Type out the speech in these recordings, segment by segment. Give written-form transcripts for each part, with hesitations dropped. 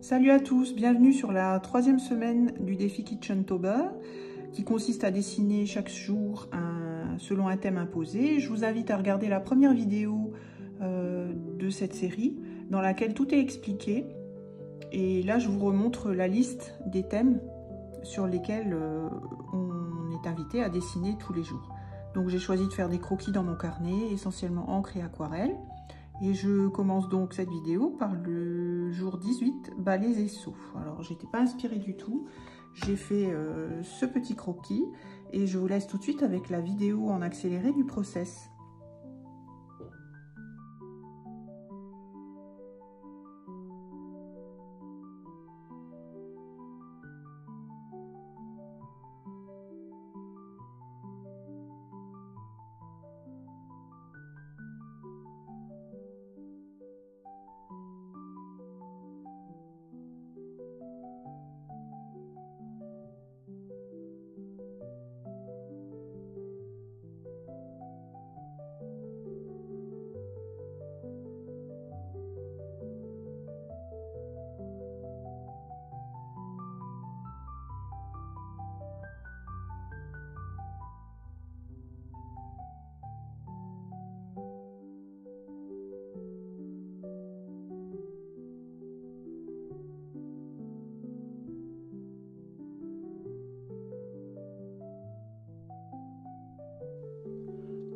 Salut à tous, bienvenue sur la 3e semaine du défi Kitchentober qui consiste à dessiner chaque jour selon un thème imposé. Je vous invite à regarder la première vidéo de cette série dans laquelle tout est expliqué. Et là, je vous remontre la liste des thèmes sur lesquels on est invité à dessiner tous les jours. Donc j'ai choisi de faire des croquis dans mon carnet, essentiellement encre et aquarelle. Et je commence donc cette vidéo par le jour 18, balais et seaux. Alors, j'étais pas inspirée du tout. J'ai fait ce petit croquis et je vous laisse tout de suite avec la vidéo en accéléré du process.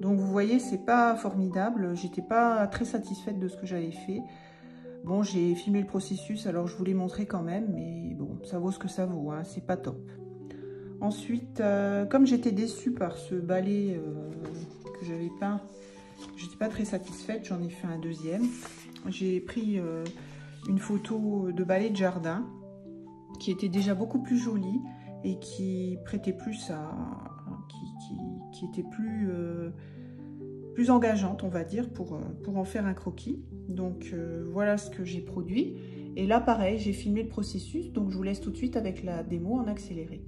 Donc vous voyez, c'est pas formidable, j'étais pas très satisfaite de ce que j'avais fait. Bon, j'ai filmé le processus, alors je vous l'ai montré quand même, mais bon, ça vaut ce que ça vaut, hein, c'est pas top. Ensuite, comme j'étais déçue par ce balai que j'avais peint, j'étais pas très satisfaite, j'en ai fait un deuxième. J'ai pris une photo de balai de jardin qui était déjà beaucoup plus jolie et qui prêtait plus à... qui était plus engageante, on va dire, pour en faire un croquis. Donc voilà ce que j'ai produit. Et là, pareil, j'ai filmé le processus, donc je vous laisse tout de suite avec la démo en accéléré.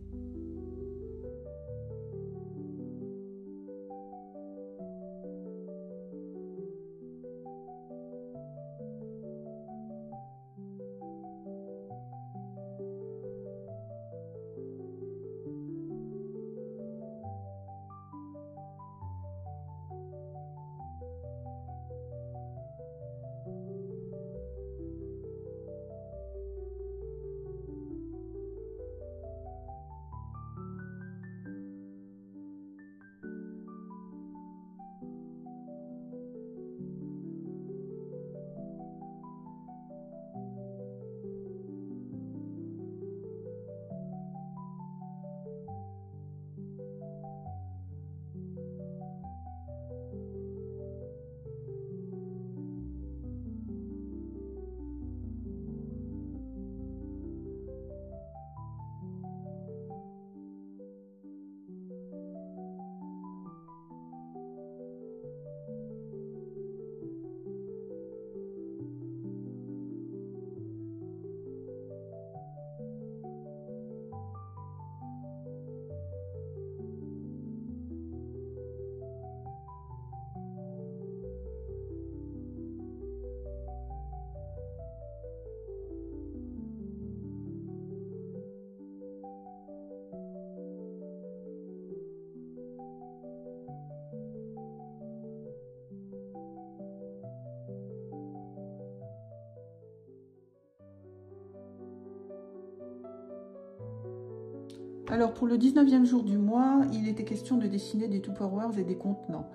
Alors pour le 19e jour du mois, il était question de dessiner des Tupperwares et des contenants.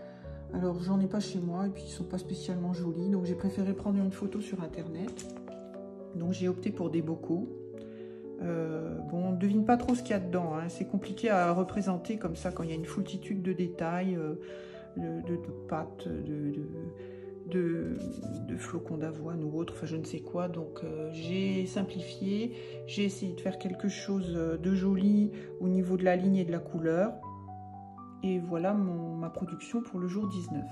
Alors j'en ai pas chez moi et puis ils sont pas spécialement jolis, donc j'ai préféré prendre une photo sur internet. Donc j'ai opté pour des bocaux. Bon, on ne devine pas trop ce qu'il y a dedans, hein. C'est compliqué à représenter comme ça quand il y a une foultitude de détails, de pâtes, de flocons d'avoine ou autre, enfin je ne sais quoi. Donc j'ai simplifié, j'ai essayé de faire quelque chose de joli au niveau de la ligne et de la couleur. Et voilà ma production pour le jour 19.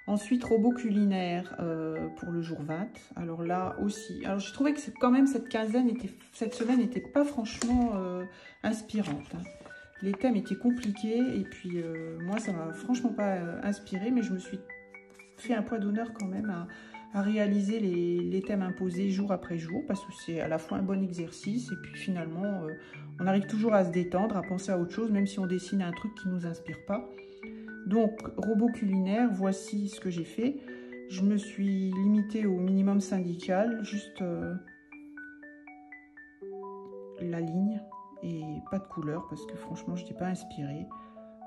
Ensuite, robot culinaire pour le jour 20. Alors là aussi, alors j'ai trouvé que quand même cette semaine n'était pas franchement inspirante. Hein. Les thèmes étaient compliqués et puis moi ça m'a franchement pas inspiré, mais je me suis fait un point d'honneur quand même à réaliser les thèmes imposés jour après jour, parce que c'est à la fois un bon exercice et puis finalement on arrive toujours à se détendre, à penser à autre chose, même si on dessine un truc qui ne nous inspire pas. Donc robot culinaire, voici ce que j'ai fait. Je me suis limitée au minimum syndical, juste la ligne et pas de couleur parce que franchement je n'étais pas inspirée.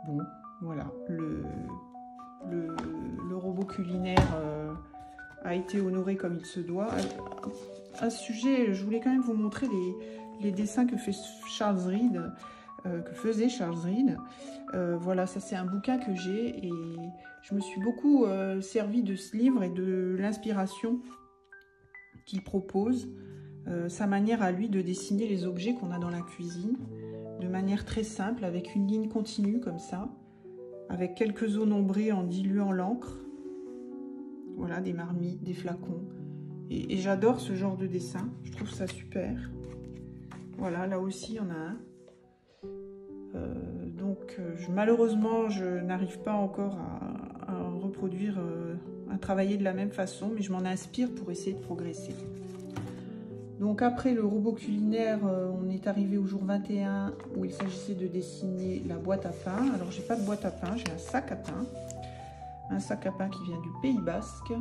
Bon voilà, le robot culinaire a été honoré comme il se doit. À ce sujet, je voulais quand même vous montrer les dessins que fait Charles Reed, faisait Charles Reed. Voilà, ça c'est un bouquin que j'ai et je me suis beaucoup servi de ce livre et de l'inspiration qu'il propose, sa manière à lui de dessiner les objets qu'on a dans la cuisine, de manière très simple, avec une ligne continue comme ça, avec quelques zones ombrées en diluant l'encre. Voilà, des marmites, des flacons. Et j'adore ce genre de dessin, je trouve ça super. Voilà, là aussi, il y en a un. Malheureusement, je n'arrive pas encore à reproduire, à travailler de la même façon, mais je m'en inspire pour essayer de progresser. Donc après le robot culinaire, on est arrivé au jour 21 où il s'agissait de dessiner la boîte à pain. Alors j'ai pas de boîte à pain, j'ai un sac à pain. Un sac à pain qui vient du Pays Basque.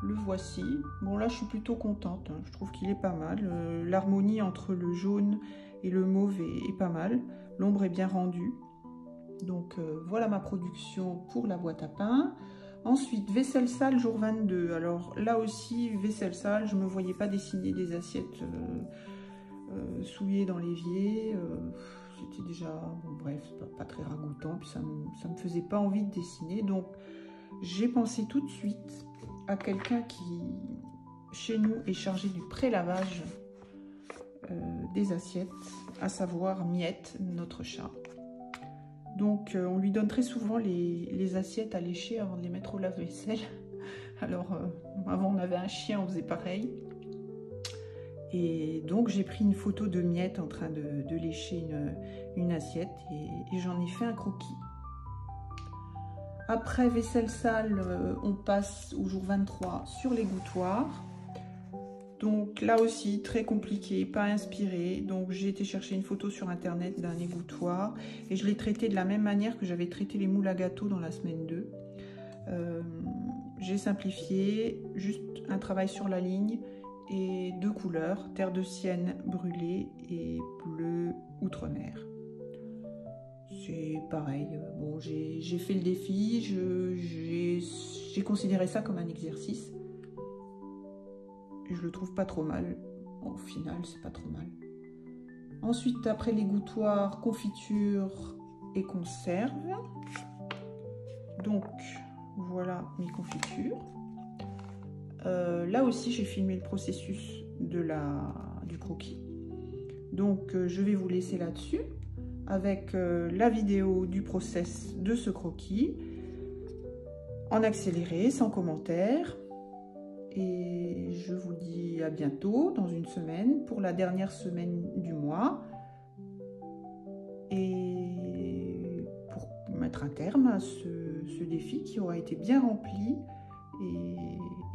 Le voici. Bon là je suis plutôt contente, hein. Je trouve qu'il est pas mal. L'harmonie entre le jaune et le mauve est pas mal. L'ombre est bien rendue. Donc voilà ma production pour la boîte à pain. Ensuite, vaisselle sale jour 22. Alors là aussi, vaisselle sale, je ne me voyais pas dessiner des assiettes souillées dans l'évier. C'était déjà, bon, bref, pas très ragoûtant. Puis ça me faisait pas envie de dessiner. Donc j'ai pensé tout de suite à quelqu'un qui, chez nous, est chargé du pré-lavage des assiettes, à savoir Miette, notre chat. Donc, on lui donne très souvent les assiettes à lécher avant de les mettre au lave-vaisselle. Alors, avant, on avait un chien, on faisait pareil. Et donc, j'ai pris une photo de Miette en train de lécher une assiette et j'en ai fait un croquis. Après vaisselle sale, on passe au jour 23 sur l'égouttoir. Donc là aussi, très compliqué, pas inspiré. Donc j'ai été chercher une photo sur internet d'un égouttoir et je l'ai traité de la même manière que j'avais traité les moules à gâteaux dans la semaine 2. J'ai simplifié, juste un travail sur la ligne et 2 couleurs, terre de sienne brûlée et bleu outre-mer. C'est pareil, bon, j'ai fait le défi, j'ai considéré ça comme un exercice. Je le trouve pas trop mal. Au final, c'est pas trop mal. Ensuite, après l'égouttoir, confiture et conserve. Donc, voilà mes confitures. Là aussi, j'ai filmé le processus du croquis. Donc, je vais vous laisser là-dessus avec la vidéo du process de ce croquis en accéléré, sans commentaire. Et je vous dis à bientôt, dans une semaine, pour la dernière semaine du mois. Et pour mettre un terme à ce défi qui aura été bien rempli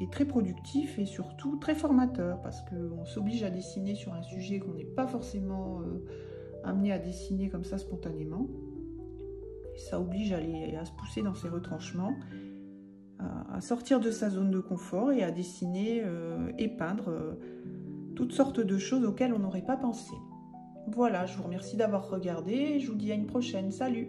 et très productif et surtout très formateur, parce qu'on s'oblige à dessiner sur un sujet qu'on n'est pas forcément amené à dessiner comme ça spontanément. Et ça oblige à se pousser dans ses retranchements, à sortir de sa zone de confort et à dessiner et peindre toutes sortes de choses auxquelles on n'aurait pas pensé. Voilà, je vous remercie d'avoir regardé et je vous dis à une prochaine. Salut!